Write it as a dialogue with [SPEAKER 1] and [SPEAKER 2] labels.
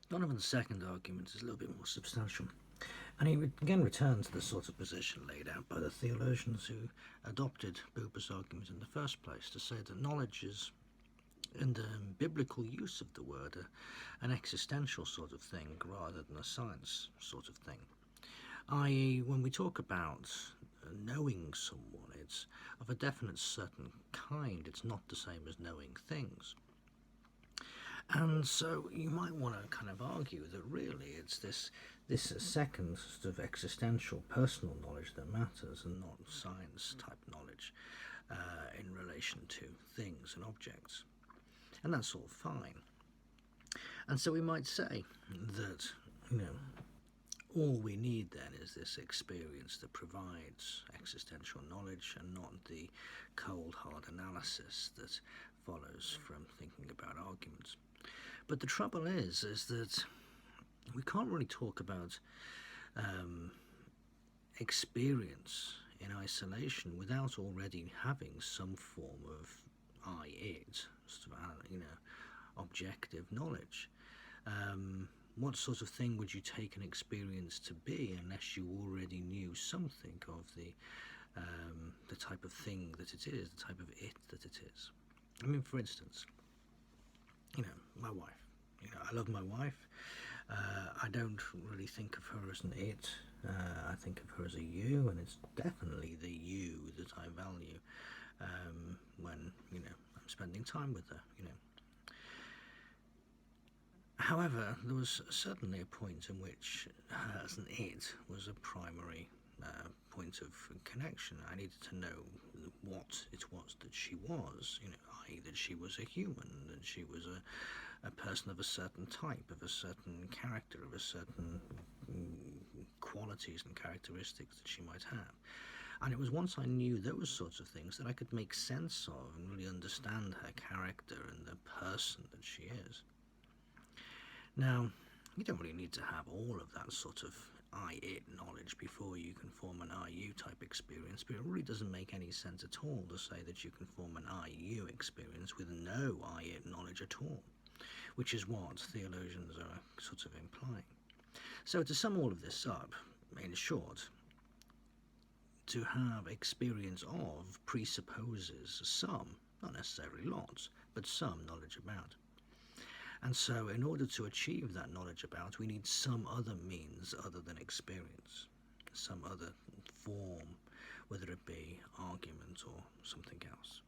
[SPEAKER 1] Donovan's second argument is a little bit more substantial, and he again returns to the sort of position laid out by the theologians who adopted Buber's argument in the first place, to say that knowledge is, in the biblical use of the word, an existential sort of thing rather than a science sort of thing. I.e., when we talk about knowing someone, it's of a definite certain kind. It's not the same as knowing things. And so you might want to kind of argue that really it's this second sort of existential personal knowledge that matters, and not science type knowledge in relation to things and objects. And that's all fine. And so we might say that, all we need then is this experience that provides existential knowledge, and not the cold hard analysis that follows from thinking about arguments. But the trouble is that we can't really talk about experience in isolation without already having some form of I-it, sort of, objective knowledge. What sort of thing would you take an experience to be unless you already knew something of the type of thing that it is, the type of it that it is? I mean, for instance, my wife. I love my wife. I don't really think of her as an it. I think of her as a you, and it's definitely the you that I value when, I'm spending time with her, However, there was certainly a point in which her as an it was a primary point of connection. I needed to know what it was that she was, i.e. that she was a human, that she was a person of a certain type, of a certain character, of a certain qualities and characteristics that she might have. And it was once I knew those sorts of things that I could make sense of and really understand her character and the person that she is. Now, you don't really need to have all of that sort of I-it knowledge before you can form an I-you type experience, but it really doesn't make any sense at all to say that you can form an I-you experience with no I-it knowledge at all, which is what theologians are sort of implying. So to sum all of this up, in short, to have experience of presupposes some, not necessarily lots, but some knowledge about. And so in order to achieve that knowledge about, we need some other means other than experience, some other form, whether it be argument or something else.